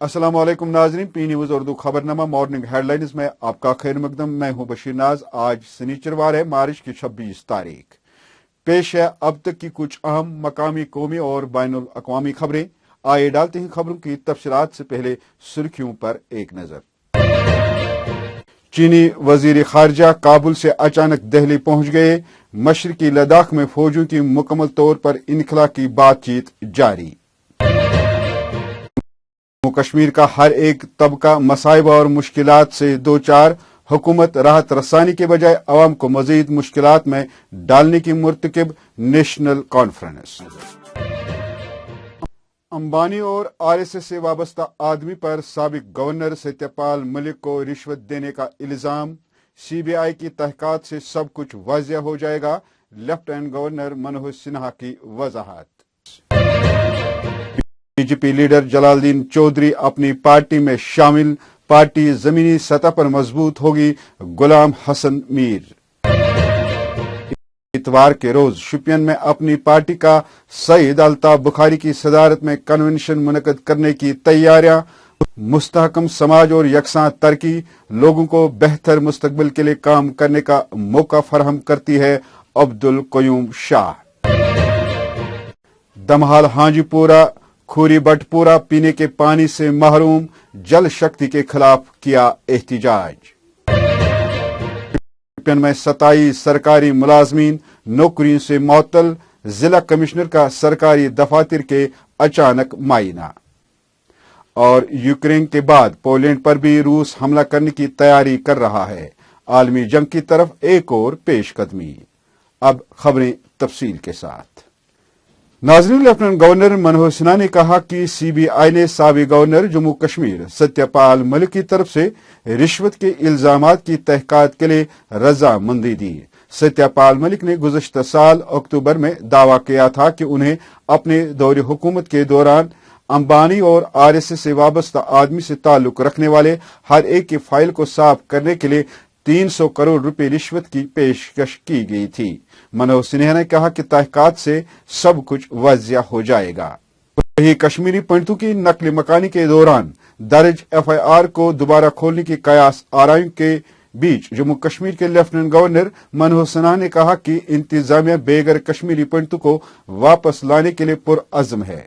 अस्सलाम वालेकुम नाजरीन, पी न्यूज उर्दू खबरनामा मॉर्निंग हेडलाइंस में आपका खैर मकदम। मैं हूं बशीर नाज। आज शनिचरवार है, मार्च की 26 तारीख। पेश है अब तक की कुछ अहम मकामी, कौमी और बैनुल अक़वामी खबरें। आइए डालते हैं खबरों की तफसीलात से पहले सुर्खियों पर एक नजर। चीनी वजीर खारजा काबुल से अचानक दिल्ली पहुंच गए। मशरकी लद्दाख में फौजियों की मुकम्मल तौर पर इनखला की बातचीत जारी। जम्मू कश्मीर का हर एक तबका मसाइब और मुश्किलात से दो चार। हुकूमत राहत रसानी के बजाय अवाम को मजीद मुश्किलात में डालने की मुर्तकिब। National conference. अंबानी और आरएसएस से वाबस्ता आदमी पर साबिक गवर्नर सत्यपाल मलिक को रिश्वत देने का इल्जाम। सीबीआई की तहकीकात से सब कुछ वाज़िया हो जाएगा। लेफ्टिनेंट गवर्नर मनोज सिन्हा की वजाहत। बीजेपी लीडर जलालुद्दीन चौधरी अपनी पार्टी में शामिल। पार्टी जमीनी सतह पर मजबूत होगी। गुलाम हसन मीर। इतवार के रोज शुपियन में अपनी पार्टी का सईद अल्ताफ बुखारी की सदारत में कन्वेंशन मुनक्कद करने की तैयारियां। मुस्तहकम समाज और यकसां तरक्की लोगों को बेहतर मुस्तकबिल के लिए काम करने का मौका फराहम करती है। अब्दुल कयूम शाह। दमहाल हाजीपुरा खूरी बटपुरा पीने के पानी से महरूम। जल शक्ति के खिलाफ किया एहतिजाज। शुपियन में 27 सरकारी मुलाजमीन नौकरियों से मुअत्तल। जिला कमिश्नर का सरकारी दफातर के अचानक मायना। और यूक्रेन के बाद पोलैंड पर भी रूस हमला करने की तैयारी कर रहा है। आलमी जंग की तरफ एक और पेशकदमी। अब खबरें तफसील के साथ। नाज़रीन, लेफ्टिनेंट गवर्नर मनोज सिन्हा ने कहा कि सीबीआई ने साबिक गवर्नर जम्मू कश्मीर सत्यपाल मलिक की तरफ से रिश्वत के इल्जामात की तहकीकात के लिए रजामंदी दी। सत्यपाल मलिक ने गुज़श्ता साल अक्टूबर में दावा किया था कि उन्हें अपने दौरे हुकूमत के दौरान अंबानी और आरएसएस से वाबस्ता आदमी से ताल्लुक रखने वाले हर एक की फाइल को साफ करने के लिए 300 करोड़ रुपए रिश्वत की पेशकश की गई थी। मनोज सिन्हा ने कहा कि तहकीकात से सब कुछ वाज़िया हो जाएगा। वही कश्मीरी पंडितों की नकली मकानी के दौरान दर्ज एफआईआर को दोबारा खोलने की कयास आराइयों के बीच जम्मू कश्मीर के लेफ्टिनेंट गवर्नर मनोज सिन्हा ने कहा कि इंतजामिया बेघर कश्मीरी पंडितों को वापस लाने के लिए पुरअज़्म है।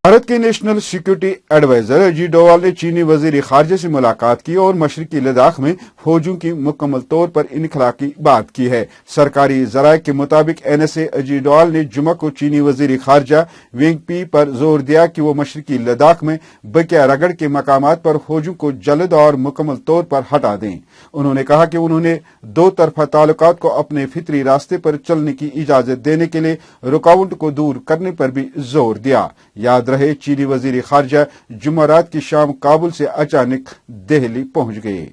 भारत के national security adviser Ajit Doval ने चीनी वजीर खारजा से मुलाकात की और मशरकी लद्दाख में फौजियों की मुकम्मल तौर पर इनखला की बात की है। सरकारी जराये के मुताबिक एनएसए अजीत डोवाल ने जुमा को चीनी वजीर खारजा विंग पी पर जोर दिया कि वो मशरकी लद्दाख में बकिया रगड़ के मकामात पर फौजियों को जल्द और मुकम्मल तौर पर हटा दें। उन्होंने कहा कि उन्होंने दो तरफा ताल्लुकात को अपने फितरी रास्ते पर चलने की इजाजत देने के लिए रुकावट को दूर करने पर भी जोर दिया। याद रहे, चीनी वजीर खारजा जुमेरात की शाम काबुल से अचानक दिल्ली पहुंच गए।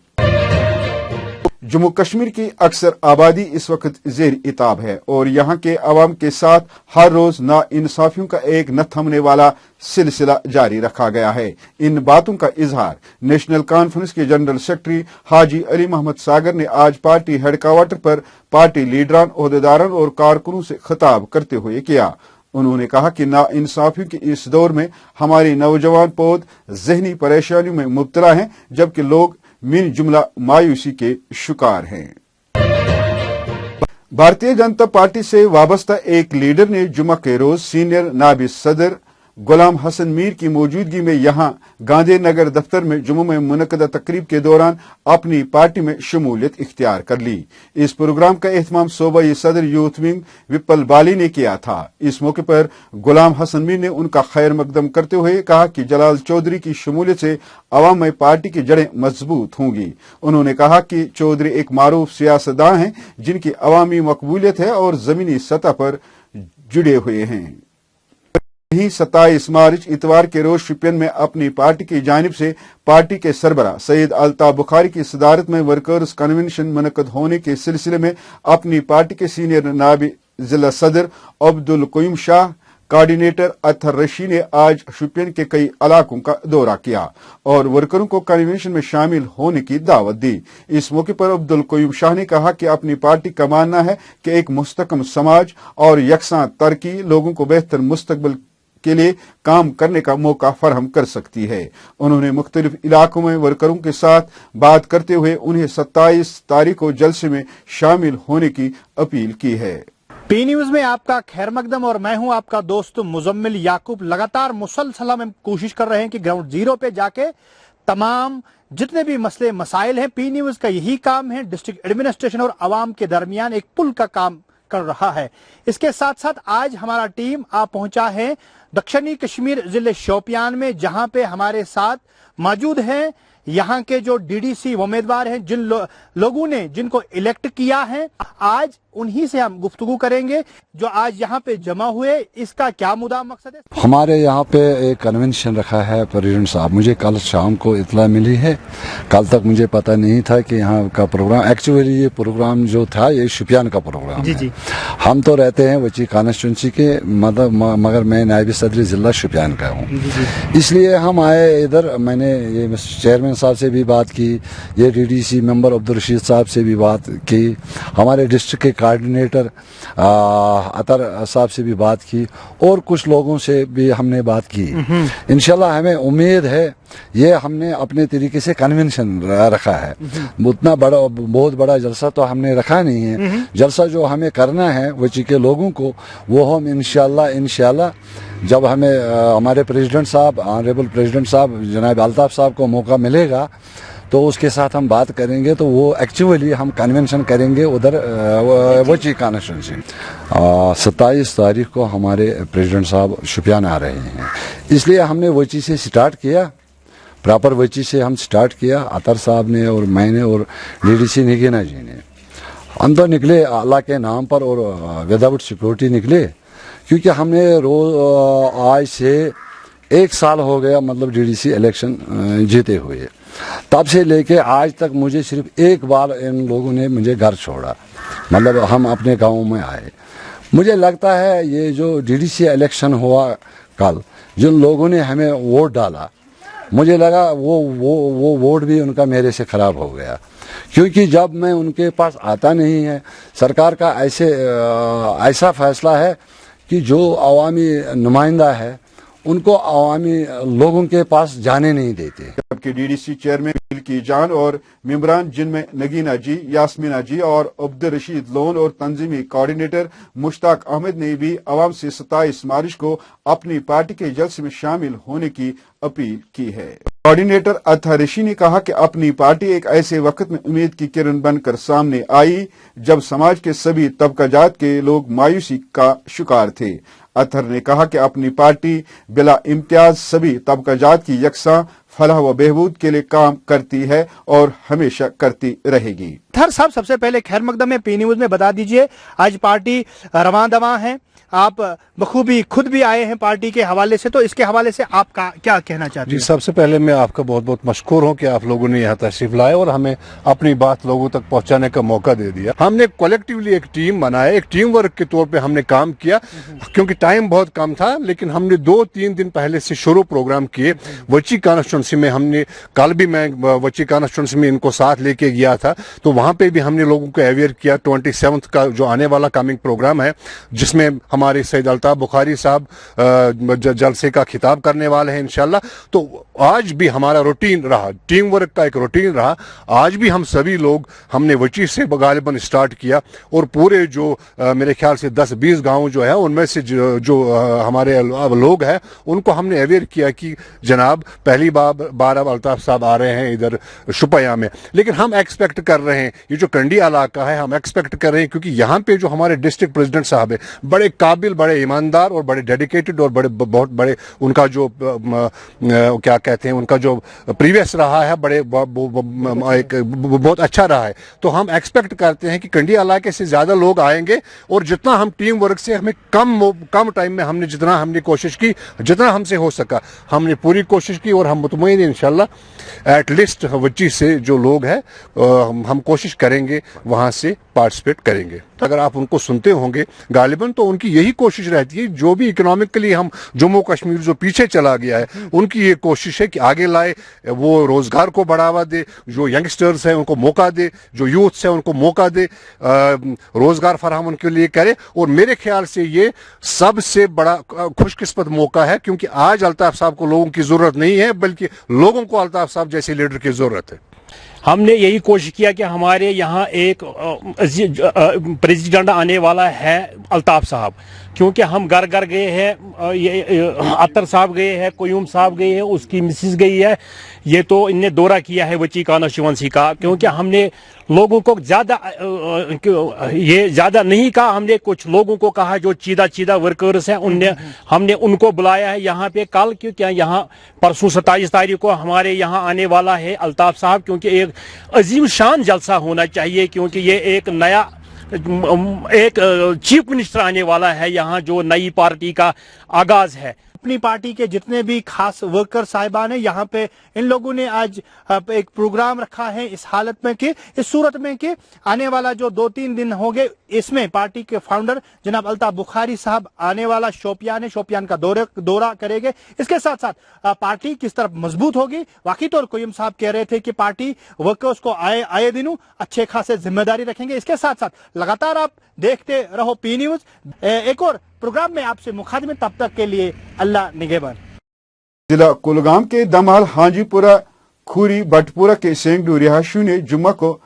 जम्मू कश्मीर की अक्सर आबादी इस वक्त जेर इताब है और यहाँ के अवाम के साथ हर रोज नाइंसाफियों का एक न थमने वाला सिलसिला जारी रखा गया है। इन बातों का इजहार नेशनल कॉन्फ्रेंस के जनरल सेक्रेटरी हाजी अली मोहम्मद सागर ने आज पार्टी हेडक्वार्टर पर पार्टी लीडरान, ओहदेदारान और कारकुनों से खिताब करते हुए किया। उन्होंने कहा कि नाइंसाफियों के इस दौर में हमारी नौजवान पौध जहनी परेशानियों में मुब्तला हैं, जबकि लोग मिन जुमला मायूसी के शिकार हैं। भारतीय जनता पार्टी से वाबस्ता एक लीडर ने जुमा के रोज सीनियर नायब सदर गुलाम हसन मीर की मौजूदगी में यहां गांधी नगर दफ्तर में जम्मू में मुनक्कदा तकरीब के दौरान अपनी पार्टी में शमूलियत इख्तियार कर ली। इस प्रोग्राम का एहतमाम सूबाई सदर यूथ विंग विपल बाली ने किया था। इस मौके पर गुलाम हसन मीर ने उनका खैर मकदम करते हुए कहा कि जलाल चौधरी की शमूलियत से अवाम में पार्टी की जड़ें मजबूत होंगी। उन्होंने कहा कि चौधरी एक मारूफ सियासतदान हैं जिनकी अवामी मकबूलियत है और जमीनी सतह पर जुड़े हुए हैं। वहीं 27 मार्च इतवार के रोज शुपियन में अपनी पार्टी की जानिब से पार्टी के सरबरा सईद अल्ताफ बुखारी की सदारत में वर्कर्स कन्वेंशन मुनक्कद होने के सिलसिले में अपनी पार्टी के सीनियर नायब जिला सदर अब्दुल कयूम शाह, कोऑर्डिनेटर अतहर रशी ने आज शुपियन के कई इलाकों का दौरा किया और वर्करों को कन्वेंशन में शामिल होने की दावत दी। इस मौके पर अब्दुल कयूम शाह ने कहा कि अपनी पार्टी का मानना है कि एक मुस्तकम समाज और यकसां तरक्की लोगों को बेहतर मुस्तकबिल के लिए काम करने का मौका फराहम कर सकती है। उन्होंने मुख्तलिफ इलाकों में वर्करों के साथ बात करते हुए उन्हें 27 तारीख को जलसे में शामिल होने की अपील की है। पी न्यूज में आपका खैर मकदम और मैं हूं आपका दोस्त मुजम्मिल याकूब। लगातार मुसलसल हम कोशिश कर रहे हैं कि ग्राउंड जीरो पे जाके तमाम जितने भी मसले मसाइल हैं, पी न्यूज का यही काम है, डिस्ट्रिक्ट एडमिनिस्ट्रेशन और आवाम के दरमियान एक पुल का काम कर रहा है। इसके साथ साथ आज हमारा टीम आ पहुंचा है दक्षिणी कश्मीर जिले शोपियान में, जहां पे हमारे साथ मौजूद हैं यहाँ के जो डीडीसी उम्मीदवार हैं, जिन लोगों ने जिनको इलेक्ट किया है। आज उन्हीं से हम गुफ्तगू करेंगे जो आज यहाँ पे जमा हुए। इसका क्या मुद्दा मकसद है? हमारे यहाँ पे एक कन्वेंशन रखा है प्रेसिडेंट साहब। मुझे कल शाम को इतला मिली है, कल तक मुझे पता नहीं था कि यहाँ का प्रोग्राम, एक्चुअली ये प्रोग्राम जो था ये शुपियान का प्रोग्राम जी है। जी। हम तो रहते हैं वची कॉन्स्टिट्यूंसी के, मगर मैं नायब सदर जिला शुपियान का हूँ, इसलिए हम आए इधर। मैंने ये चेयरमैन साहब से भी बात की, ये डीडीसी मेंबर अब्दुल रशीद साहब से भी बात की, हमारे डिस्ट्रिक्ट के कोऑर्डिनेटर अतर साहब से भी बात की, और कुछ लोगों से भी हमने बात की। इंशाल्लाह हमें उम्मीद है ये हमने अपने तरीके से कन्वेंशन रखा है। उतना बड़ा बहुत बड़ा जलसा तो हमने रखा नहीं है। जलसा जो हमें करना है वची के लोगों को, वो हम इंशाल्लाह जब हमें हमारे प्रेसिडेंट साहब, ऑनरेबल प्रेसिडेंट साहब जनाब अल्ताफ साहब को मौका मिलेगा तो उसके साथ हम बात करेंगे, तो वो एक्चुअली हम कन्वेंशन करेंगे उधर वची कॉन्स्टिट्यूंसी। 27 तारीख को हमारे प्रेसिडेंट साहब शुपियान आ रहे हैं, इसलिए हमने वची से स्टार्ट किया, प्रॉपर वची से हम स्टार्ट किया। अतर साहब ने और मैंने और डीडीसी निगीना जी ने हम तो निकले अल्लाह के नाम पर और विदाउट सिक्योरिटी निकले, क्योंकि हमने रोज आज से 1 साल हो गया मतलब डीडीसी इलेक्शन जीते हुए, तब से लेके आज तक मुझे सिर्फ एक बार इन लोगों ने मुझे घर छोड़ा, मतलब हम अपने गाँव में आए। मुझे लगता है ये जो डीडीसी इलेक्शन हुआ कल, जिन लोगों ने हमें वोट डाला, मुझे लगा वो वोट भी उनका मेरे से खराब हो गया, क्योंकि जब मैं उनके पास आता नहीं है, सरकार का ऐसा फैसला है कि जो अवामी नुमाइंदा है उनको अवामी लोगों के पास जाने नहीं देते। जबकि डीडीसी चेयरमैन की जान और मेंबरान, जिनमें नगीना जी, यास्मीना जी और अब्दुल रशीद लोन और तंजीमी कोऑर्डिनेटर मुश्ताक अहमद ने भी अवाम से 27 मार्च को अपनी पार्टी के जलसे में शामिल होने की अपील की है। कोऑर्डिनेटर अतहर ऋषि ने कहा कि अपनी पार्टी एक ऐसे वक्त में उम्मीद की किरण बनकर सामने आई जब समाज के सभी तबकाजात के लोग मायूसी का शिकार थे। अतहर ने कहा कि अपनी पार्टी बिला इम्तियाज सभी तबकाजात की यकसा फलाह व बहबूद के लिए काम करती है और हमेशा करती रहेगी। अतहर साहब, सबसे पहले खैर मकदम में पी न्यूज में बता दीजिए, आज पार्टी रवां दवां है, आप बखूबी खुद भी आए हैं पार्टी के हवाले से, तो इसके हवाले से आप क्या कहना चाहते हैं? जी, सबसे पहले मैं आपका बहुत बहुत मशकूर हूं कि आप लोगों ने यहाँ तशरीफ लाए और हमें अपनी बात लोगों तक पहुंचाने का मौका दे दिया। हमने कलेक्टिवली एक टीम बनाया, एक टीम वर्क के तौर पे हमने काम किया, क्योंकि टाइम बहुत कम था, लेकिन हमने 2-3 दिन पहले से शुरू प्रोग्राम किए। वची कॉन्स्टिट्यूंसी में हमने, कल भी मैं वची कॉन्स्टिट्यूंसी में इनको साथ लेके गया था, तो वहां पे भी हमने लोगों को अवेयर किया। 27 का जो आने वाला कमिंग प्रोग्राम है, जिसमें हमारे सैयद अल्ताफ बुखारी साहब जलसे का खिताब करने वाले हैं इंशाल्लाह। तो आज भी हमारा रूटीन रहा, टीम वर्क का एक रूटीन रहा। आज भी हम सभी लोग, हमने वची से गालिबन स्टार्ट किया, और पूरे जो मेरे ख्याल से 10-20 गांव जो है, उनमें से जो हमारे लोग हैं उनको हमने अवेयर किया कि जनाब पहली बार अब अल्ताफ साहब आ रहे हैं इधर शुपियां में। लेकिन हम एक्सपेक्ट कर रहे हैं, ये जो कंडी इलाका है, हम एक्सपेक्ट कर रहे हैं, क्योंकि यहाँ पे जो हमारे डिस्ट्रिक्ट प्रेसिडेंट साहब है, बड़े काबिल, बड़े ईमानदार और बड़े डेडिकेटेड और बहुत बड़े, उनका जो क्या कहते हैं, उनका जो प्रीवियस रहा है, बहुत अच्छा रहा है। तो हम एक्सपेक्ट करते हैं कि कंडी इलाके से ज्यादा लोग आएंगे, और जितना हम टीम वर्क से हमें कम टाइम में हमने कोशिश की, जितना हमसे हो सका हमने पूरी कोशिश की, और हम मुतमईन इंशाल्लाह एटलीस्ट वची से जो लोग हैं हम कोशिश कोशिश करेंगे वहां से पार्टिसिपेट करेंगे। अगर आप उनको सुनते होंगे गालिबन तो उनकी यही कोशिश रहती है, जो भी इकोनॉमिकली हम जम्मू कश्मीर जो पीछे चला गया है उनकी ये कोशिश है कि आगे लाए, वो रोजगार को बढ़ावा दे, जो यंगस्टर्स हैं उनको मौका दे, जो यूथ्स हैं उनको मौका दे, रोजगार फराहम उनके लिए करे। और मेरे ख्याल से ये सबसे बड़ा खुशकिस्मत मौका है, क्योंकि आज अल्ताफ साहब को लोगों की जरूरत नहीं है, बल्कि लोगों को अल्ताफ साहब जैसे लीडर की जरूरत है। हमने यही कोशिश किया कि हमारे यहाँ एक प्रेसिडेंट आने वाला है अल्ताफ साहब, क्योंकि हम घर घर गए हैं, ये अतर साहब गए हैं, कोयूम साहब गए हैं, उसकी मिसिस गई है, ये तो इनने दौरा किया है वची कॉन्स्टिट्यूंसी का। क्योंकि हमने लोगों को ज्यादा नहीं कहा, हमने कुछ लोगों को कहा जो चीदा वर्कर्स हैं, हमने उनको बुलाया है यहाँ पे कल, क्योंकि यहाँ परसों 27 तारीख को हमारे यहाँ आने वाला है अल्ताफ साहब, क्योंकि एक अजीम शान जलसा होना चाहिए, क्योंकि ये एक नया चीफ मिनिस्टर आने वाला है यहाँ, जो नई पार्टी का आगाज है। अपनी पार्टी के जितने भी खास वर्कर साहिबान हैं यहाँ पे, इन लोगों ने आज एक प्रोग्राम रखा है इस हालत में कि, इस सूरत में कि आने वाला जो 2-3 दिन हो गए, इसमें पार्टी के फाउंडर जनाब अल्ताफ बुखारी साहब आने वाला शोपियान है, शोपियान का दौरा करेंगे। इसके साथ साथ पार्टी किस तरफ मजबूत होगी, वाकई तौर कोयम साहब कह रहे थे कि पार्टी वर्कर्स को आए दिनों अच्छे खासे जिम्मेदारी रखेंगे। इसके साथ साथ लगातार आप देखते रहो पी न्यूज, एक और प्रोग्राम में आपसे मुखातिब, तब तक के लिए अल्लाह निगहबान। जिला कुलगाम के दमाल हाजीपुरा खूरी बटपुरा के सेंगडू रिहायशियों ने जुम्मा को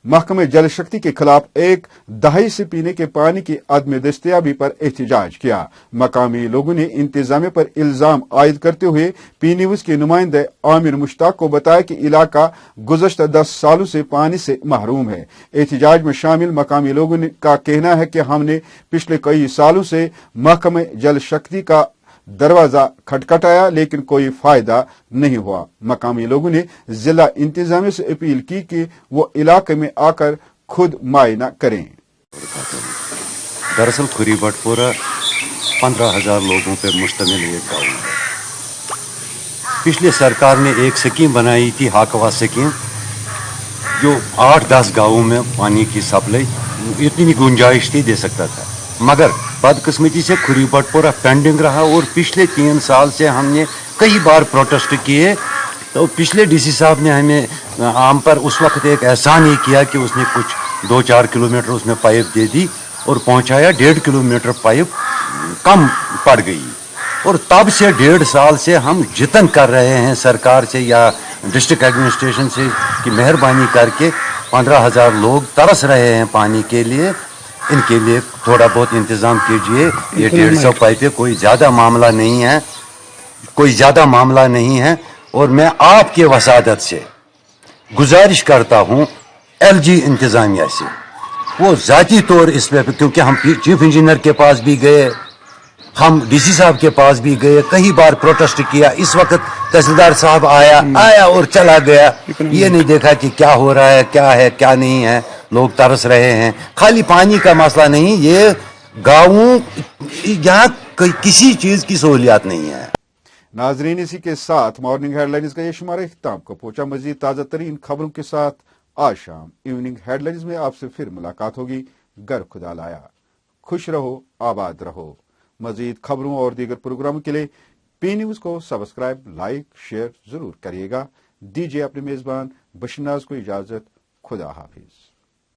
महकमे जल शक्ति के खिलाफ एक दहाई से पीने के पानी की अदम दस्तयाबी पर एहतजाज किया। मकामी लोगों ने इंतजामिया पर इल्जाम आयद करते हुए पी न्यूज के नुमाइंदे आमिर मुश्ताक को बताया कि इलाका गुज़श्ता 10 सालों से पानी से महरूम है। एहतजाज में शामिल मकामी लोगों का कहना है कि हमने पिछले कई सालों से महकमे जल शक्ति का दरवाजा खटखटाया, लेकिन कोई फायदा नहीं हुआ। मकामी लोगों ने जिला इंतजामिया से अपील की कि वो इलाके में आकर खुद मुआयना करें। दरअसल खुरी बटपुरा 15,000 लोगों पर मुश्तमिल एक गाँव है। पिछले सरकार ने एक स्कीम बनाई थी, हाकवा स्कीम, जो 8-10 गाँवों में पानी की सप्लाई इतनी गुंजाइश थी दे सकता था, मगर बदकिस्मती से खुरी बटपुरा पेंडिंग रहा। और पिछले 3 साल से हमने कई बार प्रोटेस्ट किए, तो पिछले डीसी साहब ने हमें हम पर उस वक्त एक एहसान ही किया कि उसने कुछ 2-4 किलोमीटर उसमें पाइप दे दी और पहुंचाया। 1.5 किलोमीटर पाइप कम पड़ गई, और तब से 1.5 साल से हम जितन कर रहे हैं सरकार से या डिस्ट्रिक्ट एडमिनिस्ट्रेशन से कि मेहरबानी करके 15,000 लोग तरस रहे हैं पानी के लिए, इनके लिए थोड़ा बहुत इंतजाम कीजिए। ये 150 पाइपें कोई ज्यादा मामला नहीं है, कोई ज्यादा मामला नहीं है। और मैं आपके वसादत से गुजारिश करता हूं एलजी इंतजामिया से, वो जाती तौर इस पे, क्योंकि हम चीफ इंजीनियर के पास भी गए, हम डीसी साहब के पास भी गए, कई बार प्रोटेस्ट किया। इस वक्त तहसीलदार साहब आया और चला गया, ये नहीं देखा कि क्या हो रहा है क्या नहीं है। लोग तरस रहे हैं, खाली पानी का मसला नहीं, ये गाँवों यहाँ किसी चीज की सहूलियत नहीं है। नाजरीन, इसी के साथ मॉर्निंग हेडलाइंस का ये शुमारा इख्तिताम को पहुंचा। मजीद ताज़ा तरीन खबरों के साथ आज शाम इवनिंग हेडलाइंस में आपसे फिर मुलाकात होगी। गर खुदा लाया। खुश रहो, आबाद रहो। मजीद खबरों और दीगर प्रोग्रामों के लिए पी न्यूज को सब्सक्राइब, लाइक, शेयर जरूर करिएगा। दीजिए अपने मेजबान बशनाज को इजाजत। खुदा हाफिज।